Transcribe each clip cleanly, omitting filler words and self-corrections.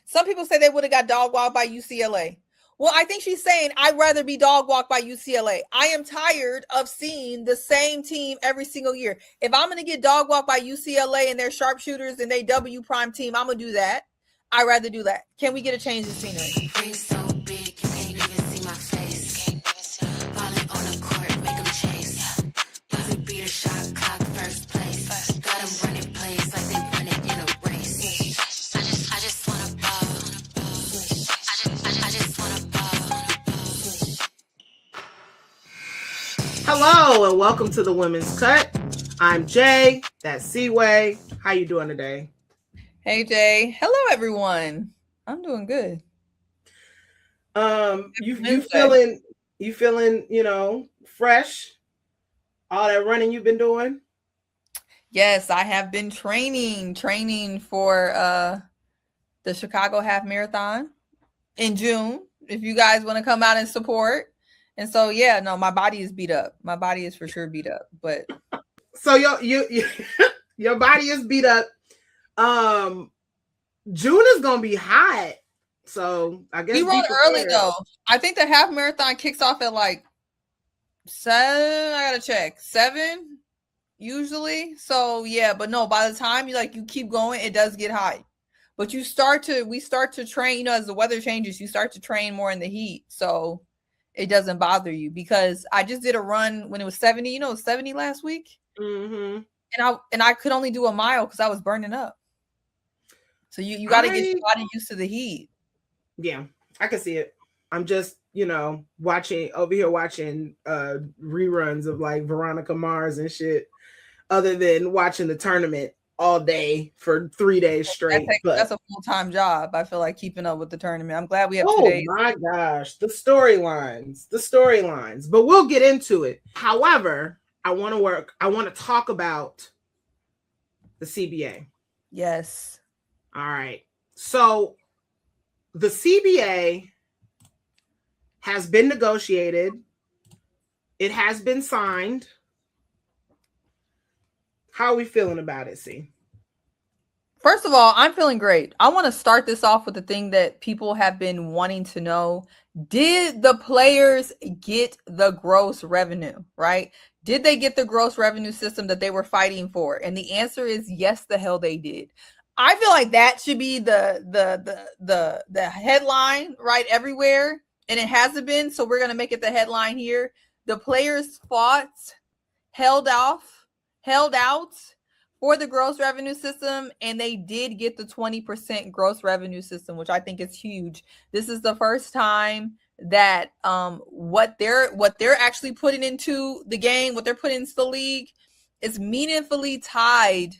Some people say they would have got dog walked by UCLA. Well, I think she's saying I'd rather be dog walked by UCLA. I am tired of seeing the same team every single year. If I'm going to get dog walked by UCLA and their sharpshooters and they W prime team, I'm going to do that. I'd rather do that. Can we get a change of scenery? So big, you can't even see my face. Falling on the court, make them chase. Buzzer beater shot clock, first place. Got them running plays like they running in a race. I just wanna ball. I just wanna ball. Hello and welcome to the Women's Cut. I'm Jay. That's C-Way. How you doing today? Hey Jay. Hello everyone. I'm doing good. You feeling, fresh? All that running you've been doing? Yes, I have been training for the Chicago Half Marathon in June. If you guys want to come out and support. And so yeah, no, my body is beat up. My body is for sure beat up. But so your body is beat up. June is gonna be hot. So I guess we run early though. I think the half marathon kicks off at like 7. I gotta check 7 usually. So yeah, but no, by the time you keep going, it does get hot. But we start to train, as the weather changes, you start to train more in the heat. So it doesn't bother you, because I just did a run when it was 70, it was 70 last week. Mm-hmm. And I could only do a mile because I was burning up. So you got to get your body used to the heat. Yeah, I can see it. I'm just, watching reruns of like Veronica Mars and shit, other than watching the tournament all day for 3 days straight. That's a full-time job. I feel like keeping up with the tournament. I'm glad we have 2 days. Oh my gosh, the storylines. But we'll get into it. However, I want to talk about the CBA. Yes. All right. So the CBA has been negotiated. It has been signed. How are we feeling about it, C? First of all, I'm feeling great. I want to start this off with the thing that people have been wanting to know. Did the players get the gross revenue, right? Did they get the gross revenue system that they were fighting for? And the answer is yes, the hell they did. I feel like that should be the headline right everywhere, and it hasn't been. So we're gonna make it the headline here. The players held out for the gross revenue system, and they did get the 20% gross revenue system, which I think is huge. This is the first time that what they're actually putting into the game, what they're putting into the league, is meaningfully tied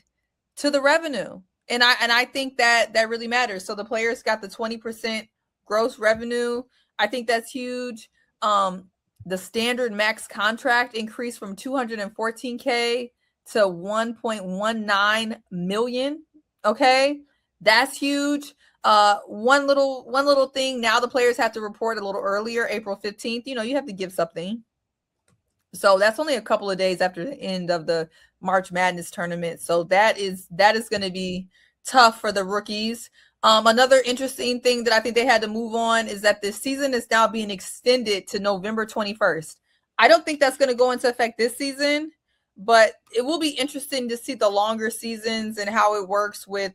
to the revenue. And I think that really matters. So the players got the 20% gross revenue. I think that's huge. The standard max contract increased from $214K to $1.19 million. Okay, that's huge. One little thing. Now the players have to report a little earlier, April 15th. You have to give something. So that's only a couple of days after the end of the March Madness tournament. So that is going to be tough for the rookies. Another interesting thing that I think they had to move on is that this season is now being extended to November 21st. I don't think that's going to go into effect this season, but it will be interesting to see the longer seasons and how it works with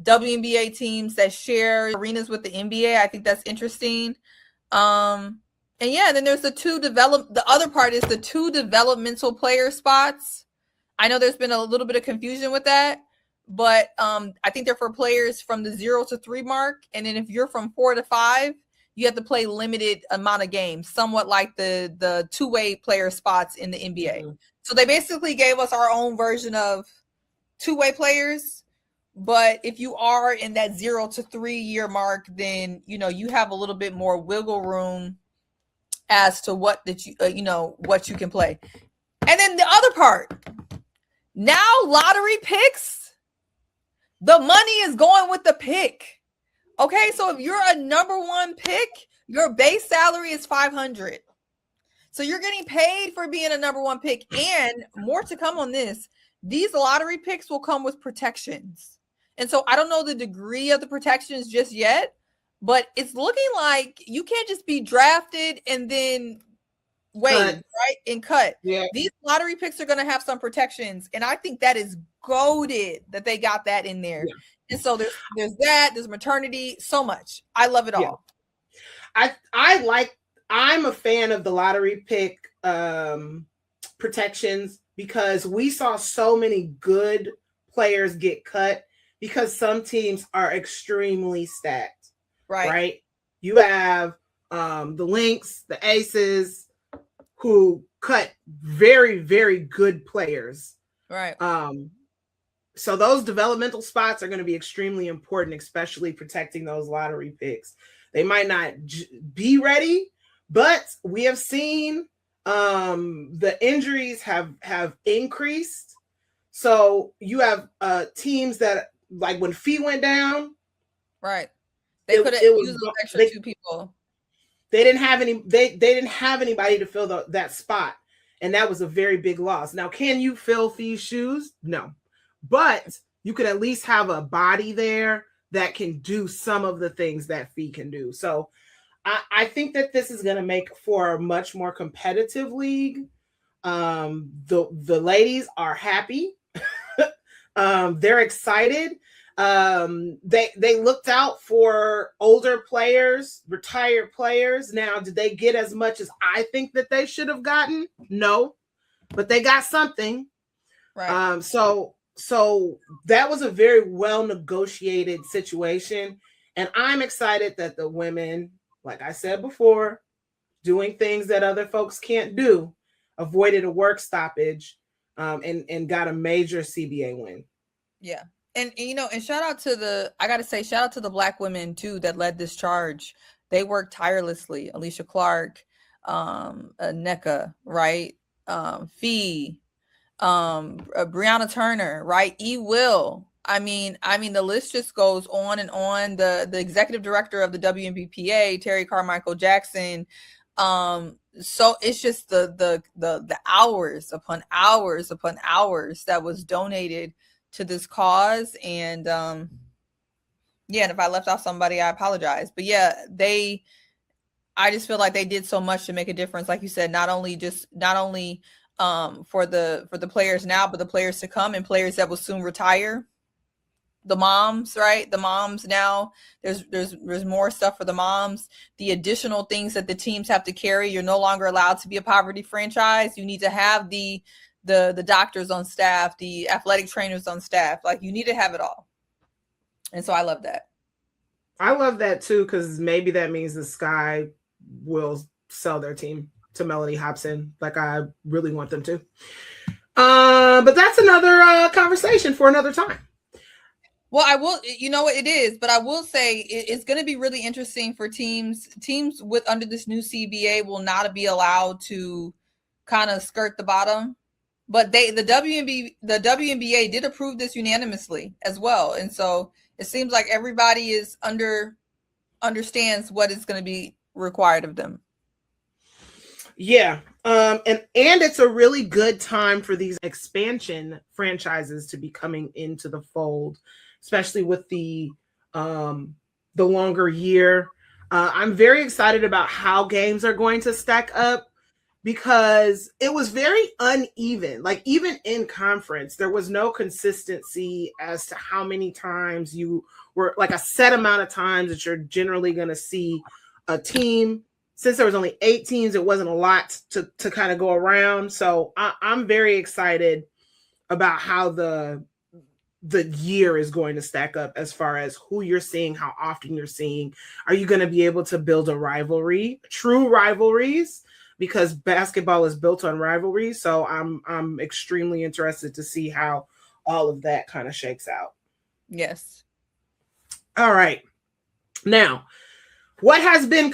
WNBA teams that share arenas with the NBA. I think that's interesting. And yeah, then there's the other part is the 2 developmental player spots. I know there's been a little bit of confusion with that, but I think they're for players from the 0 to 3 mark. And then if you're from 4 to 5, you have to play limited amount of games, somewhat like the 2-way player spots in the NBA. Mm-hmm. So they basically gave us our own version of 2-way players. But if you are in that 0 to 3 year mark, then, you have a little bit more wiggle room as to what you can play. And then the other part, now lottery picks, the money is going with the pick. Okay, so if you're a number 1 pick, your base salary is $500. So you're getting paid for being a number 1 pick, and more to come on this. These lottery picks will come with protections. And so I don't know the degree of the protections just yet, but it's looking like you can't just be drafted and then waived, right? And cut. Yeah. These lottery picks are going to have some protections. And I think that is goated that they got that in there. Yeah. And so there's that, there's maternity, so much. I love it all. I'm a fan of the lottery pick protections because we saw so many good players get cut because some teams are extremely stacked. Right? You have the Lynx, the Aces, who cut very, very good players. Right. So those developmental spots are going to be extremely important, especially protecting those lottery picks. They might not be ready, but we have seen the injuries have increased. So you have teams that, like when Fee went down, right? They could have used those extra two people. They didn't have any. They didn't have anybody to fill that spot, and that was a very big loss. Now, can you fill Fee's shoes? No, but you could at least have a body there that can do some of the things that Fee can do. So, I think that this is going to make for a much more competitive league. The ladies are happy. They're excited. They looked out for older players, retired players. Now, did they get as much as I think that they should have gotten? No, but they got something. Right. So that was a very well negotiated situation, and I'm excited that the women, like I said before, doing things that other folks can't do, avoided a work stoppage, and got a major CBA win. Yeah. And shout out to the Black women too that led this charge. They worked tirelessly. Alicia Clark, NECA, right? Fee, Breonna Turner, right? Will. I mean, the list just goes on and on. The executive director of the WNBPA, Terry Carmichael Jackson. So it's just the hours upon hours upon hours that was donated to this cause. And and if I left off somebody, I apologize. But yeah, I just feel like they did so much to make a difference. Like you said, not only for the players now, but the players to come and players that will soon retire. The moms, right? The moms now, there's more stuff for the moms. The additional things that the teams have to carry. You're no longer allowed to be a poverty franchise. You need to have the doctors on staff, the athletic trainers on staff. Like, you need to have it all. And so I love that. I love that too, because maybe that means the Sky will sell their team to Melody Hobson. Like, I really want them to. But that's another conversation for another time. Well, I will, it is, but I will say it's going to be really interesting for teams with under this new CBA will not be allowed to kind of skirt the bottom. But the WNBA did approve this unanimously as well. And so it seems like everybody understands what is going to be required of them. Yeah. And it's a really good time for these expansion franchises to be coming into the fold, especially with the longer year. I'm very excited about how games are going to stack up, because it was very uneven. Like, even in conference, there was no consistency as to how many times you were, like, a set amount of times that you're generally going to see a team. Since there was only 8 teams, it wasn't a lot to kind of go around. So I'm very excited about how the year is going to stack up as far as who you're seeing, how often you're seeing. Are you going to be able to build a rivalry, true rivalries? Because basketball is built on rivalry. So I'm extremely interested to see how all of that kind of shakes out. Yes. All right. Now, what has been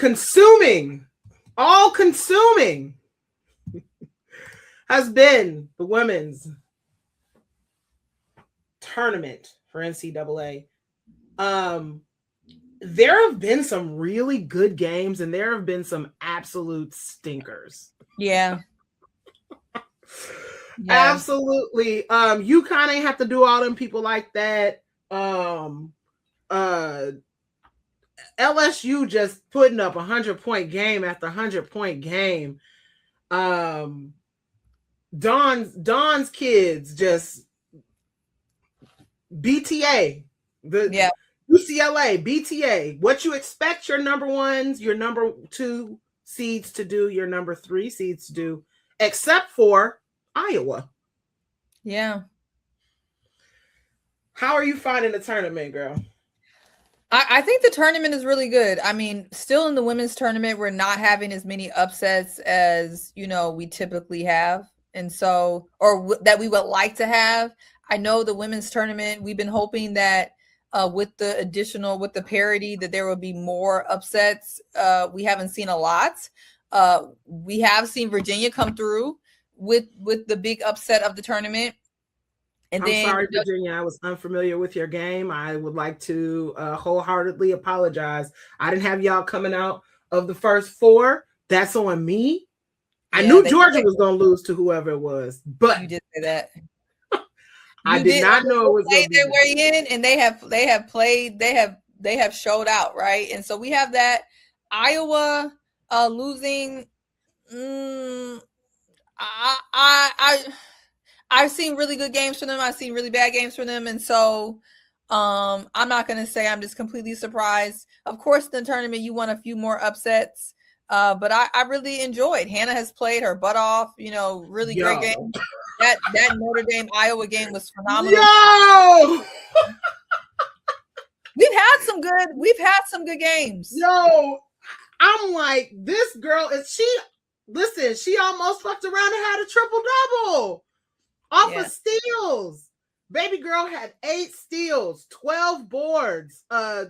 all consuming, has been the women's tournament for NCAA. There have been some really good games, and there have been some absolute stinkers. Yeah. Absolutely. You kind of have to do all them people like that LSU just putting up 100-point game after 100-point game. Dawn's kids just BTA, the UCLA, BTA. What you expect your number ones, your number 2 seeds to do, your number 3 seeds to do, except for Iowa. Yeah. How are you finding the tournament, girl? I think the tournament is really good. I mean, still in the women's tournament, we're not having as many upsets as, we typically have. And so, that we would like to have. I know the women's tournament, we've been hoping that with the parity, that there will be more upsets. We haven't seen a lot. We have seen Virginia come through with the big upset of the tournament. And I'm sorry, Virginia, I was unfamiliar with your game. I would like to wholeheartedly apologize. I didn't have y'all coming out of the first 4. That's on me. I knew Georgia was going to lose to whoever it was, but you did say that. I did not know it was going to be their way in, and they have showed out, right? And so we have that Iowa losing. I've seen really good games from them. I've seen really bad games from them. And so I'm not going to say I'm just completely surprised. Of course, in the tournament, you want a few more upsets. But I really enjoyed. Hannah has played her butt off, really great game. That Notre Dame Iowa game was phenomenal. We've had some good games. I'm like, this girl she almost fucked around and had a triple-double. Off of steals. Baby girl had 8 steals, 12 boards,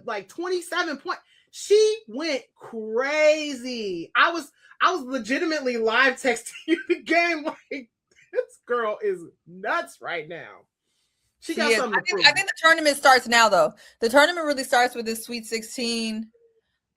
like 27 points. She went crazy. I was legitimately live texting you the game like, this girl is nuts right now. She got something to prove. I think the tournament starts now, though. The tournament really starts with this Sweet 16.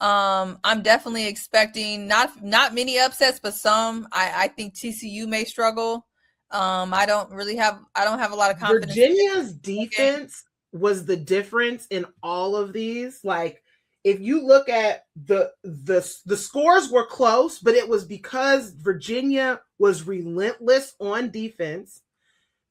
I'm definitely expecting not many upsets, but some. I think TCU may struggle. I don't have a lot of confidence. Virginia's defense was the difference in all of these. Like, if you look at the scores were close, but it was because Virginia was relentless on defense.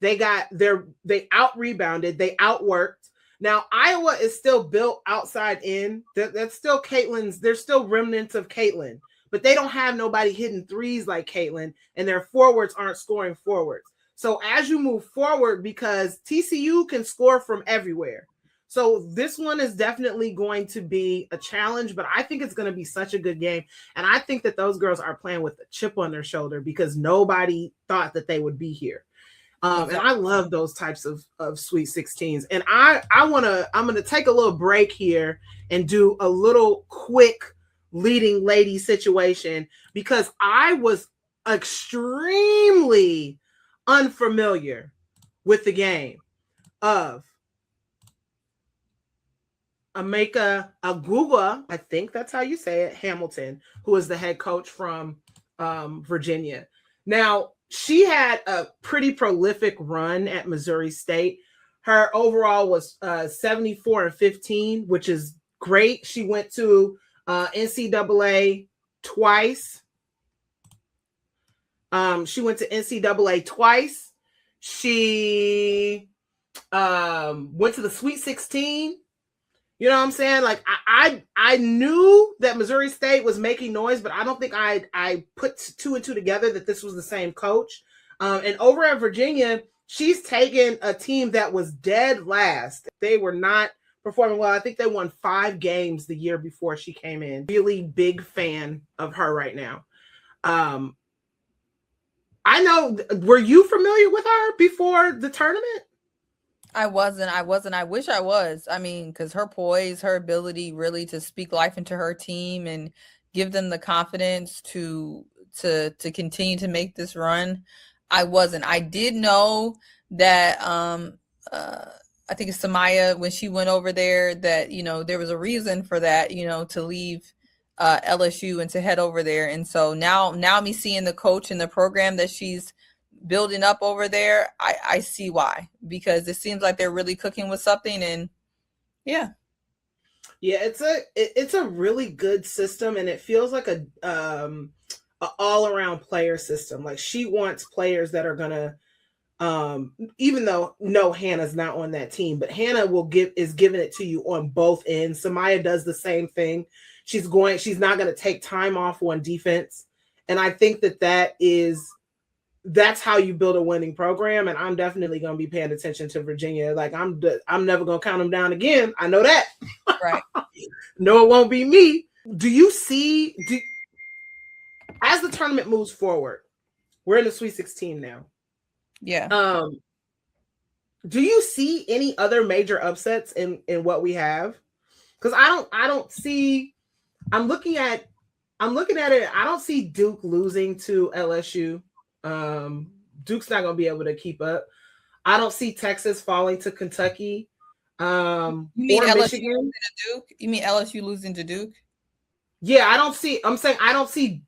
They out rebounded, they outworked. Now Iowa is still built outside in. That's still Caitlin's. There's still remnants of Caitlin. But they don't have nobody hitting threes like Caitlin, and their forwards aren't scoring forwards. So as you move forward, because TCU can score from everywhere. So this one is definitely going to be a challenge, but I think it's going to be such a good game. And I think that those girls are playing with a chip on their shoulder because nobody thought that they would be here. And I love those types of Sweet 16s. And I'm going to take a little break here and do a little quick leading lady situation because I was extremely unfamiliar with the game of Amaka Agugua, I think that's how you say it, Hamilton, who is the head coach from Virginia. Now, she had a pretty prolific run at Missouri State. Her overall was 74-15, which is great. She went to NCAA twice. She went to NCAA twice. She went to the Sweet 16. You know what I'm saying? Like I knew that Missouri State was making noise, but I don't think I put 2 and 2 together that this was the same coach. And over at Virginia, she's taken a team that was dead last. They were not performing well. I think they won 5 games the year before she came in. Really big fan of her right now. I know. Were you familiar with her before the tournament? I wasn't. I wish I was. I mean, because her poise, her ability really to speak life into her team and give them the confidence to continue to make this run. I wasn't. I did know that I think it's Samaya, when she went over there, that, there was a reason for that, to leave LSU and to head over there. And so now me seeing the coach and the program that she's building up over there, I see why, because it seems like they're really cooking with something, and Yeah. Yeah, it's a really good system, and it feels like a all around player system. Like she wants players that are gonna even though no, Hannah's not on that team, but Hannah is giving it to you on both ends. Samaya does the same thing. She's not going to take time off on defense. And I think that's how you build a winning program. And I'm definitely going to be paying attention to Virginia. Like I'm never going to count them down again. I know that. Right. No, it won't be me. As the tournament moves forward, we're in the Sweet 16 now. Yeah. Do you see any other major upsets in what we have? Because I don't see. I'm looking at it. I don't see Duke losing to LSU. Duke's not going to be able to keep up. I don't see Texas falling to Kentucky. You mean or LSU Michigan. losing to Duke? You mean LSU losing to Duke? Yeah, I don't see LSU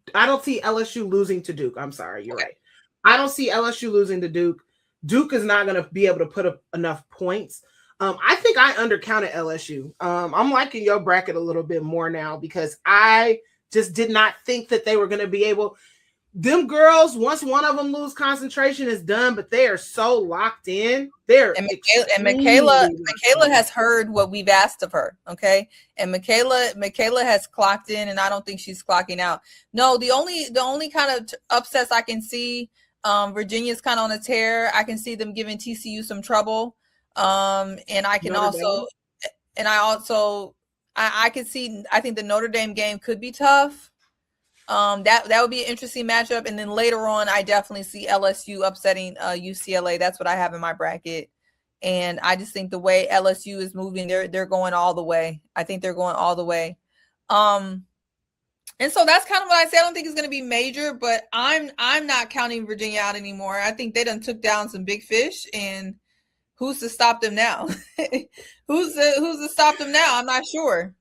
losing to Duke. I'm sorry, you're right. I don't see LSU losing to Duke. Duke is not going to be able to put up enough points. I think I undercounted LSU. I'm liking your bracket a little bit more now because I just did not think that they were going to be able. Them girls, once one of them lose concentration, is done. But they are so locked in. Michaela has heard what we've asked of her. Okay, and Michaela has clocked in, and I don't think she's clocking out. No, the only kind of upsets I can see. Virginia's kind of on a tear. I can see them giving TCU some trouble. And I can also, and I can see. I think the Notre Dame game could be tough. That would be an interesting matchup. And then later on, I definitely see LSU upsetting UCLA. That's what I have in my bracket. And I just think the way LSU is moving, they're going all the way. I think they're going all the way. And so that's kind of what I say. I don't think it's going to be major, but I'm not counting Virginia out anymore. I think they done took down some big fish, and who's to stop them now? Who's to stop them now? I'm not sure.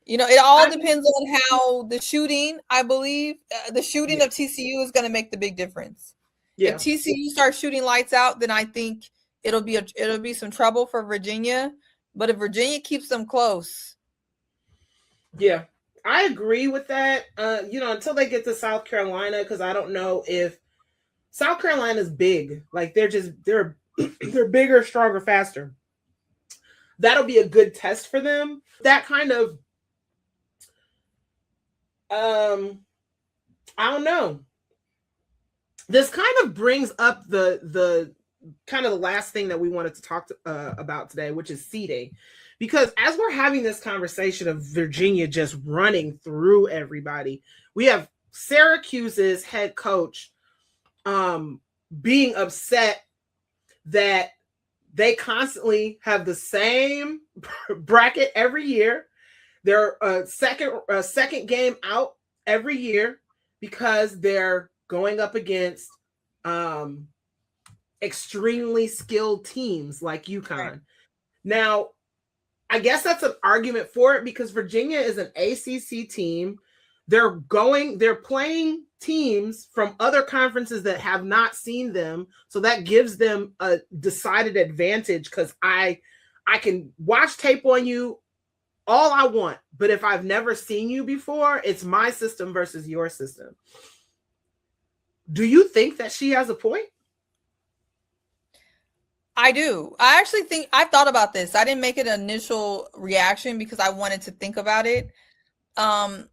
You know, it all depends on how the shooting, I believe, the shooting of TCU is going to make the big difference. Yeah. If TCU starts shooting lights out, then I think it'll be some trouble for Virginia. But if Virginia keeps them close. Yeah, I agree with that. Until they get to South Carolina, because I don't know if South Carolina's big. Like they're bigger, stronger, faster. That'll be a good test for them. That kind of I don't know. This kind of brings up the kind of the last thing that we wanted to talk about today, which is seeding. Because as we're having this conversation of Virginia just running through everybody, we have Syracuse's head coach being upset that they constantly have the same bracket every year. They're a second game out every year because they're going up against extremely skilled teams like UConn. Right. Now, I guess that's an argument for it because Virginia is an ACC team. They're playing teams from other conferences that have not seen them. So that gives them a decided advantage because I can watch tape on you all I want, but if I've never seen you before, it's my system versus your system. Do you think that she has a point? I do. I actually think I've thought about this. I didn't make an initial reaction because I wanted to think about it. I'm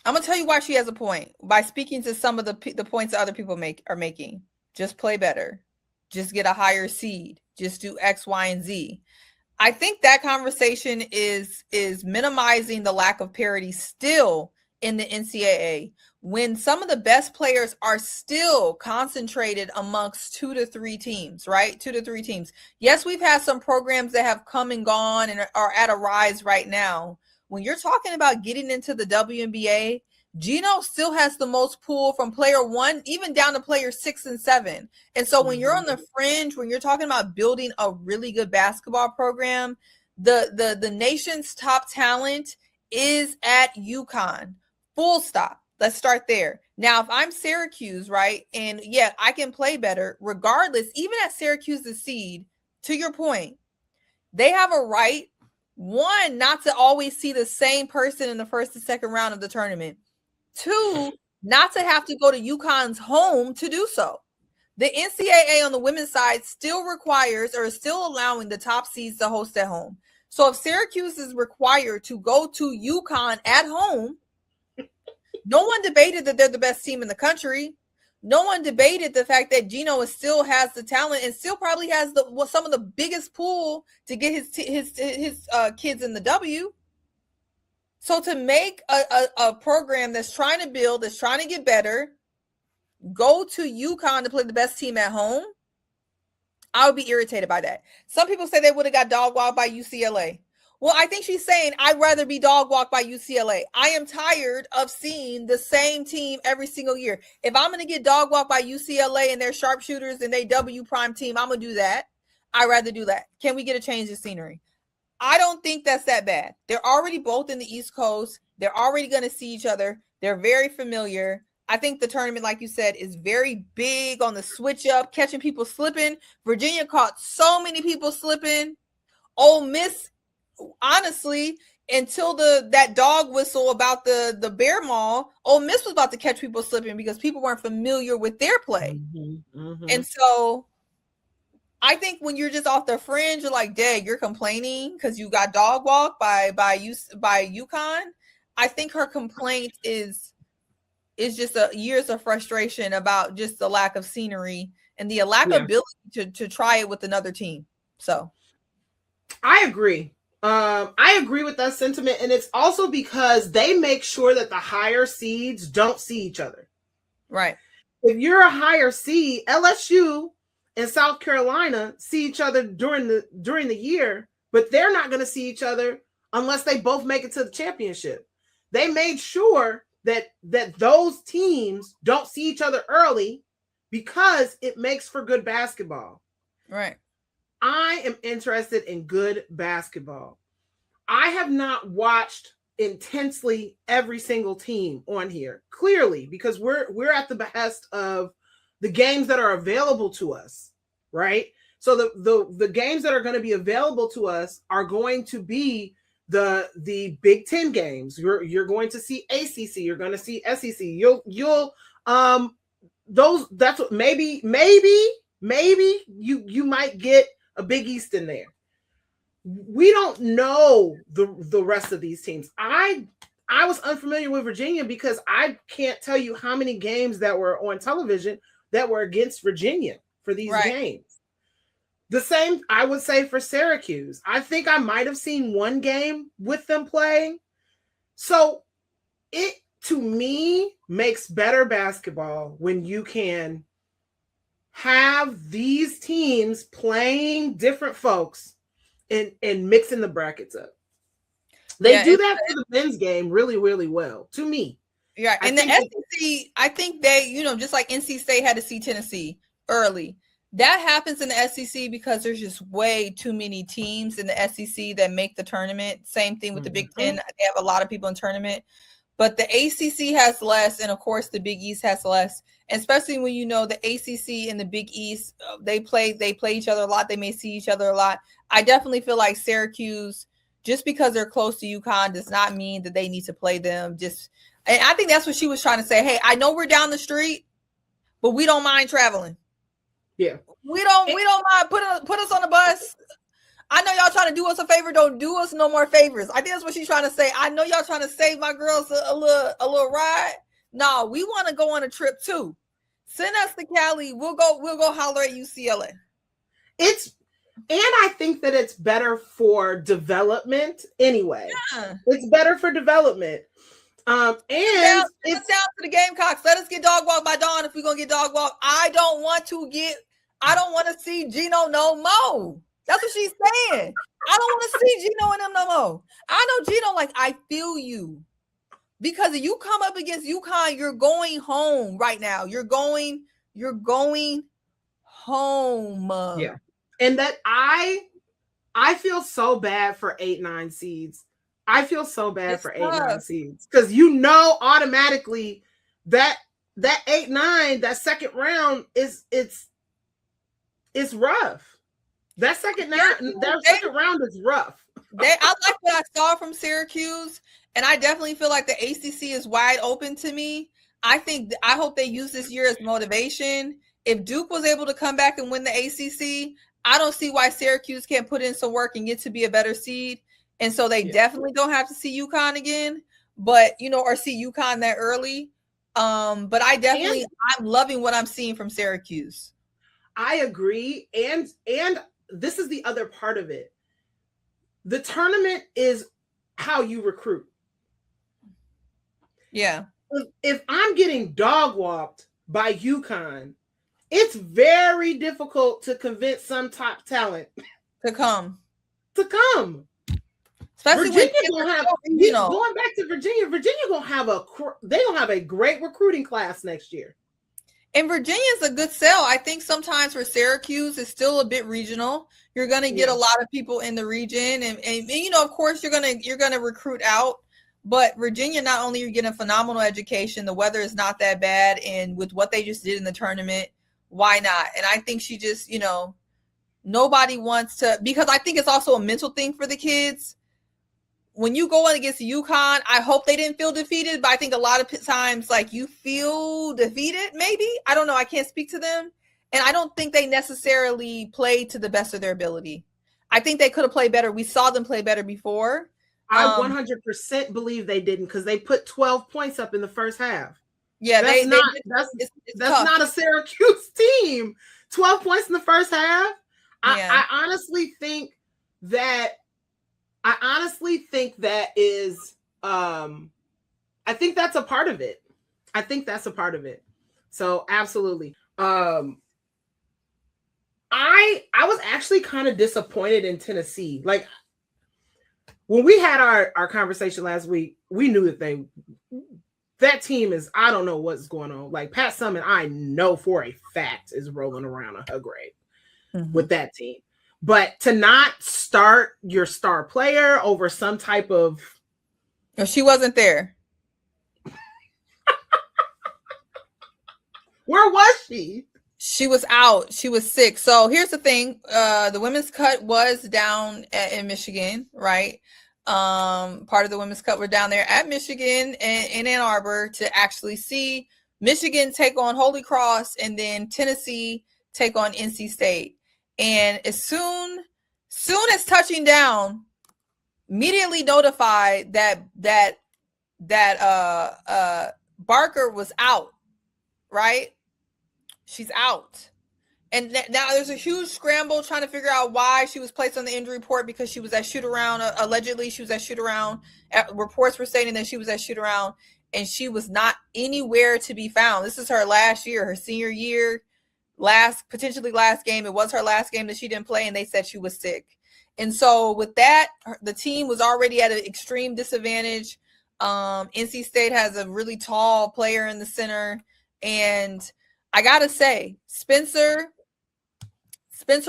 gonna tell you why she has a point by speaking to some of the points that other people are making. Just play better. Just get a higher seed. Just do X, Y, and Z. I think that conversation is minimizing the lack of parity still in the NCAA when some of the best players are still concentrated amongst 2 to 3 teams, right? 2 to 3 teams. Yes, we've had some programs that have come and gone and are at a rise right now. When you're talking about getting into the WNBA, Gino still has the most pull from player 1, even down to player 6 and 7. And so when you're on the fringe, when you're talking about building a really good basketball program, the nation's top talent is at UConn. Full stop. Let's start there. Now, if I'm Syracuse, right, and yeah, I can play better regardless, even at Syracuse's seed, to your point, they have a right one, not to always see the same person in the first and second round of the tournament. Two, not to have to go to UConn's home to do so. The NCAA on the women's side still requires or is still allowing the top seeds to host at home. So if Syracuse is required to go to UConn at home, no one debated that they're the best team in the country. No one debated the fact that Gino still has the talent and still probably has some of the biggest pool to get his kids in the W. So to make a program that's trying to build, that's trying to get better, go to UConn to play the best team at home, I would be irritated by that. Some people say they would have got dog walked by UCLA. Well, I think she's saying I'd rather be dog walked by UCLA. I am tired of seeing the same team every single year. If I'm going to get dog walked by UCLA and their sharpshooters and they W prime team, I'm going to do that. I'd rather do that. Can we get a change of scenery? I don't think that's that bad. They're already both in the East Coast. They're already going to see each other. They're very familiar. I think the tournament, like you said, is very big on the switch up, catching people slipping. Virginia caught so many people slipping. Ole Miss, honestly, until that dog whistle about the Bear Mall, Ole Miss was about to catch people slipping because people weren't familiar with their play. And so I think when you're just off the fringe, you're like, dang, you're complaining because you got dog walked by UConn. I think her complaint is just years of frustration about just the lack of scenery and the lack of ability to try it with another team. So I agree. I agree with that sentiment. And it's also because they make sure that the higher seeds don't see each other. Right. If you're a higher seed, LSU and South Carolina see each other during the year, but they're not going to see each other unless they both make it to the championship. They made sure that those teams don't see each other early because it makes for good basketball. Right. I am interested in good basketball. I have not watched intensely every single team on here, clearly, because we're at the behest of the games that are available to us, right? So the games that are going to be available to us are going to be the Big Ten games. You're going to see ACC. You're going to see SEC. You'll those. That's what maybe you might get a Big East in there. We don't know the rest of these teams. I was unfamiliar with Virginia because I can't tell you how many games that were on television that were against Virginia for these games. The same, I would say, for Syracuse. I think I might have seen one game with them playing. So it, to me, makes better basketball when you can have these teams playing different folks and mixing the brackets up. They do that for the men's game really, really well, to me. Yeah, and the SEC, I think they, just like NC State had to see Tennessee early. That happens in the SEC because there's just way too many teams in the SEC that make the tournament. Same thing with the Big Ten. They have a lot of people in tournament. But the ACC has less, and of course the Big East has less. And especially when the ACC and the Big East, they play each other a lot. They may see each other a lot. I definitely feel like Syracuse, just because they're close to UConn, does not mean that they need to play them. And I think that's what she was trying to say. Hey, I know we're down the street, but we don't mind traveling. Yeah, we don't mind. Put us on the bus. I know y'all trying to do us a favor. Don't do us no more favors. I think that's what she's trying to say. I know y'all trying to save my girls a little ride. No, we want to go on a trip too. Send us to Cali. We'll go holler at UCLA. And I think that it's better for development anyway. Yeah. It's better for development. And it's down to the Gamecocks. Let us get dog walked by Dawn if we're gonna get dog walked. I don't want to see Gino no more. That's what she's saying. I don't want to see Gino and them no more. I know Gino, I feel you. Because if you come up against UConn, you're going home right now. You're going home. Yeah. And that I feel so bad for 8-9 seeds. I feel so bad for 8-9 seeds because automatically that 8-9, that second round is rough. That second round is rough. I like what I saw from Syracuse, and I definitely feel like the ACC is wide open to me. I hope they use this year as motivation. If Duke was able to come back and win the ACC, I don't see why Syracuse can't put in some work and get to be a better seed. And so they definitely don't have to see UConn again, but or see UConn that early. But I'm loving what I'm seeing from Syracuse. I agree, and this is the other part of it. The tournament is how you recruit. Yeah. If I'm getting dog walked by UConn, it's very difficult to convince some top talent to come. Especially Virginia gonna have, going back to Virginia. Virginia gonna have a great recruiting class next year. And Virginia is a good sell. I think sometimes for Syracuse, it's still a bit regional. You're going to get a lot of people in the region, and of course, you're gonna recruit out. But Virginia, not only are you getting a phenomenal education, the weather is not that bad, and with what they just did in the tournament, why not? And I think she just, nobody wants to, because I think it's also a mental thing for the kids. When you go in against UConn, I hope they didn't feel defeated, but I think a lot of times, like, you feel defeated, maybe. I don't know. I can't speak to them. And I don't think they necessarily played to the best of their ability. I think they could have played better. We saw them play better before. I 100% believe they didn't, because they put 12 points up in the first half. Yeah, that's not a Syracuse team. 12 points in the first half. I honestly think that is I think that's a part of it. So absolutely. I was actually kind of disappointed in Tennessee. Like, when we had our conversation last week, we knew that team is, I don't know what's going on. Like, Pat Summitt, I know for a fact, is rolling around on her grave with that team. But to not start your star player over some type of... No, she wasn't there. Where was she? She was out. She was sick. So here's the thing. The women's cut was down in Michigan, right? Part of the women's cut were down there at Michigan and in Ann Arbor to actually see Michigan take on Holy Cross and then Tennessee take on NC State. And as soon as touching down, immediately notified that Barker was out, right? She's out. And now there's a huge scramble trying to figure out why she was placed on the injury report, because she was at shoot around. Allegedly, she was at shoot around. Reports were stating that she was at shoot around, and she was not anywhere to be found. This is her last year, her senior year, potentially last game. It was her last game that she didn't play, and they said she was sick. And so with that, the team was already at an extreme disadvantage. NC State has a really tall player in the center, and I gotta say, Spencer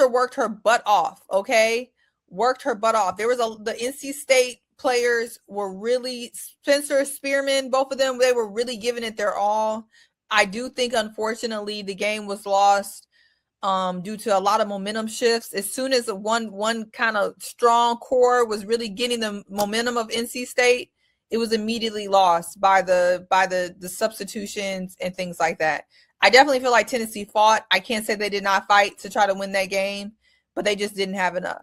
worked her butt off. Okay, worked her butt off. There was the NC State players were really, Spencer, Spearman, both of them, they were really giving it their all. I do think, unfortunately, the game was lost due to a lot of momentum shifts. As soon as the one kind of strong core was really getting the momentum of NC State, it was immediately lost by the substitutions and things like that. I definitely feel like Tennessee fought. I can't say they did not fight to try to win that game, but they just didn't have enough.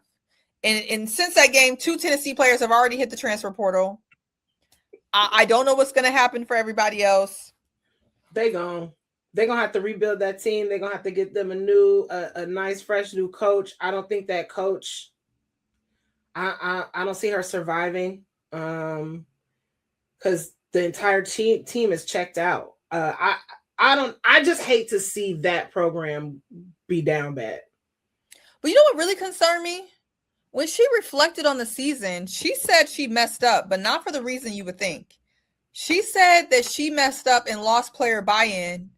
And since that game, 2 Tennessee players have already hit the transfer portal. I don't know what's going to happen for everybody else. They're going to have to rebuild that team. They're going to have to get them a nice, fresh new coach. I don't think that coach, I don't see her surviving because the entire team is checked out. I just hate to see that program be down bad. But you know what really concerned me? When she reflected on the season, she said she messed up, but not for the reason you would think. She said that she messed up and lost player buy-in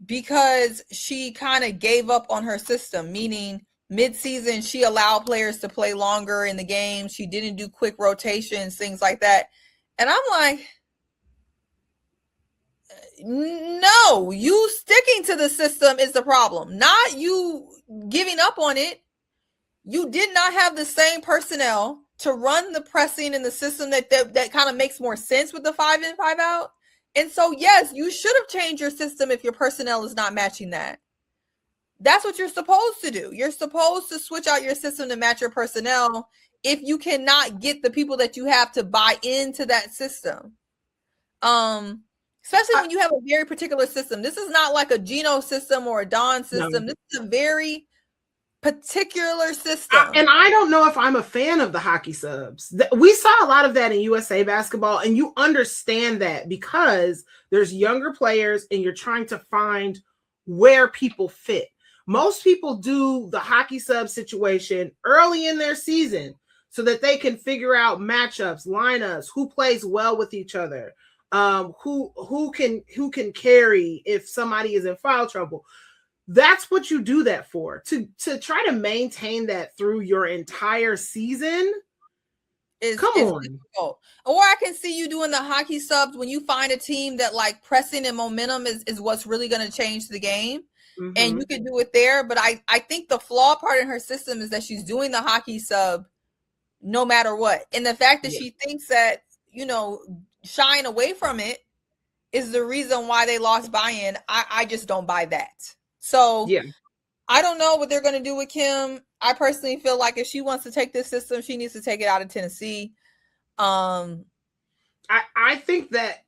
because she kind of gave up on her system, meaning mid-season she allowed players to play longer in the game. She didn't do quick rotations, things like that. And I'm like, no, you sticking to the system is the problem, not you giving up on it. You did not have the same personnel to run the pressing in the system that kind of makes more sense with the 5 in, 5 out. And so, yes, you should have changed your system if your personnel is not matching that. That's what you're supposed to do. You're supposed to switch out your system to match your personnel if you cannot get the people that you have to buy into that system. Especially when you have a very particular system. This is not like a Geno system or a Don system. No. This is a very particular system. And I don't know if I'm a fan of the hockey subs. We saw a lot of that in USA basketball, and you understand that because there's younger players and you're trying to find where people fit. Most people do the hockey sub situation early in their season so that they can figure out matchups, lineups, who plays well with each other, who can carry if somebody is in foul trouble. That's what you do that for. To try to maintain that through your entire season is difficult. Or I can see you doing the hockey subs when you find a team that like pressing and momentum is what's really going to change the game. Mm-hmm. And you can do it there. But I think the flaw part in her system is that she's doing the hockey sub no matter what. And the fact that she thinks that, shying away from it is the reason why they lost buy-in. I just don't buy that. So I don't know what they're going to do with Kim. I personally feel like if she wants to take this system, she needs to take it out of Tennessee. I think that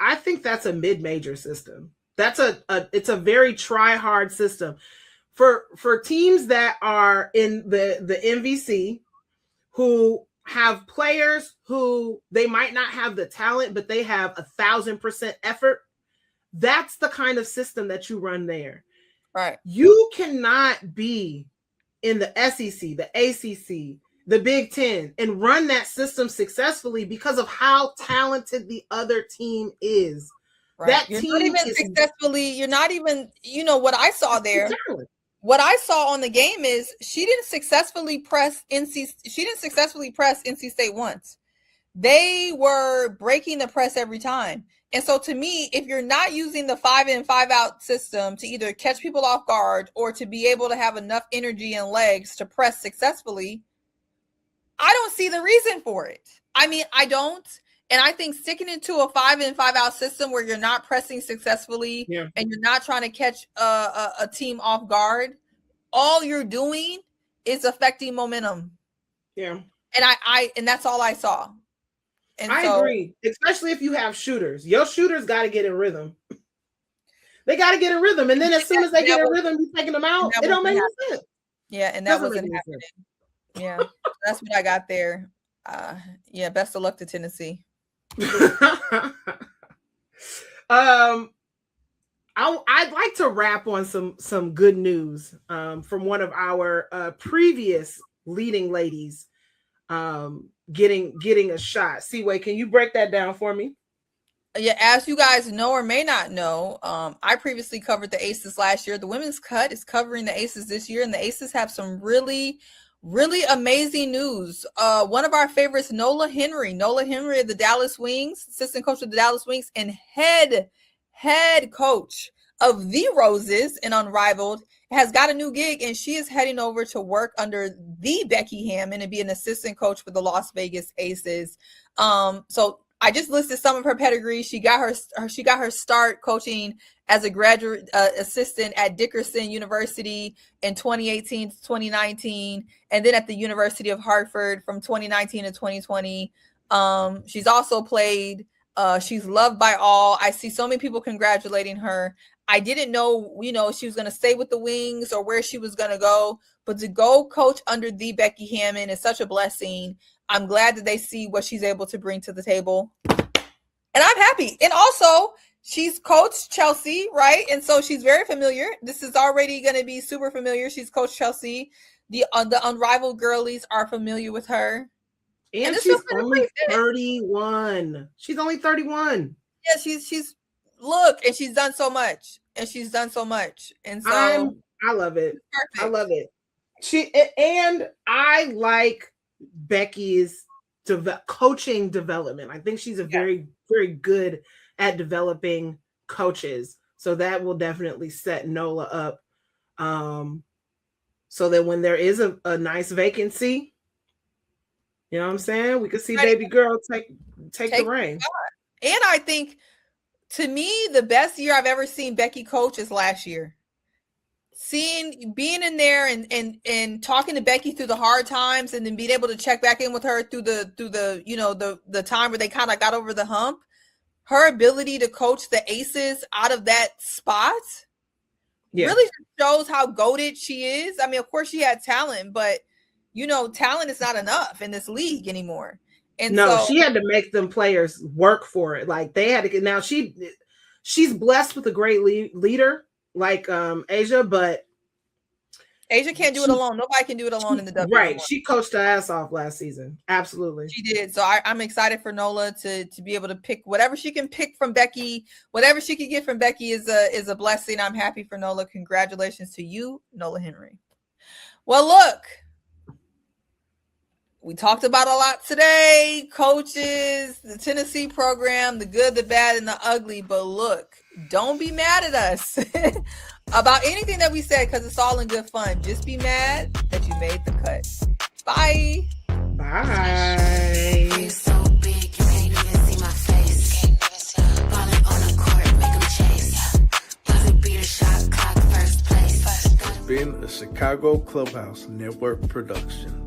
I think that's a mid-major system. It's a very try-hard system for teams that are in the MVC who have players who they might not have the talent, but they have 1,000% effort. That's the kind of system that you run there. Right. You cannot be in the SEC, the ACC, the Big Ten, and run that system successfully because of how talented the other team is. Right. That you're team not even successfully. You're not even. What I saw there. What I saw on the game is she didn't successfully press NC State once. They were breaking the press every time. And so to me, if you're not using the 5 in, 5 out system to either catch people off guard or to be able to have enough energy and legs to press successfully, I don't see the reason for it. I mean, I don't. And I think sticking into a 5 in, 5 out system where you're not pressing successfully and you're not trying to catch a team off guard, all you're doing is affecting momentum. Yeah. And that's all I saw. And I agree, especially if you have shooters. Your shooters got to get in rhythm. They got to get in rhythm. And then as soon as they get in rhythm, you're taking them out. It don't make no sense. Yeah, and that wasn't happening. Yeah, that's what I got there. Best of luck to Tennessee. I'd like to wrap on some good news from one of our previous leading ladies getting a shot. Seaway, can you break that down for me? Yeah, as you guys know or may not know, I previously covered the Aces last year. The Women's Cut is covering the Aces this year, and the Aces have some really, really amazing news. One of our favorites, Nola Henry of the Dallas Wings, assistant coach of the Dallas Wings, and head coach of the Roses and Unrivaled, has got a new gig, and she is heading over to work under the Becky Hammond and be an assistant coach for the Las Vegas Aces. So I just listed some of her pedigree. She got her start coaching as a graduate assistant at Dickerson University in 2018 to 2019, and then at the University of Hartford from 2019 to 2020. She's also played. She's loved by all. I see so many people congratulating her. I didn't know, she was going to stay with the Wings or where she was going to go, but to go coach under the Becky Hammond is such a blessing. I'm glad that they see what she's able to bring to the table. And I'm happy. And also, she's coached Chelsea, right? And so she's very familiar. This is already going to be super familiar. She's coached Chelsea. The Unrivaled girlies are familiar with her. And she's only 31. She's only 31. Yeah, she's and she's done so much. And so I love it. Perfect. I love it. I like Becky's coaching development. I think she's a very, very good at developing coaches. So that will definitely set Nola up so that when there is a nice vacancy, You know what I'm saying? We could see Right. baby girl take the reign. And I think, to me, the best year I've ever seen Becky coach is last year. Being in there and talking to Becky through the hard times, and then being able to check back in with her through the you know, the time where they kind of got over the hump. Her ability to coach the Aces out of that spot really shows how goated she is. I mean, of course she had talent, but you know, talent is not enough in this league anymore. And no, so she had to make them players work for it. Like they had to get. Now she's blessed with a great leader like Asia, but Asia can't do it alone. Nobody can do it alone in the W. Right. She coached her ass off last season. Absolutely. She did. So I'm excited for Nola to be able to pick whatever she can pick from Becky. Whatever she can get from Becky is a blessing. I'm happy for Nola. Congratulations to you, Nola Henry. Well, look, we talked about a lot today. Coaches, the Tennessee program, the good, the bad, and the ugly. But look, don't be mad at us about anything that we said, because it's all in good fun. Just be mad that you made the cut. Bye. Bye. You're so big, you can't even see my face. Ballin' on the court, make 'em chase. Buzzer beater, shot clock, first place. Been a Chicago Clubhouse Network production.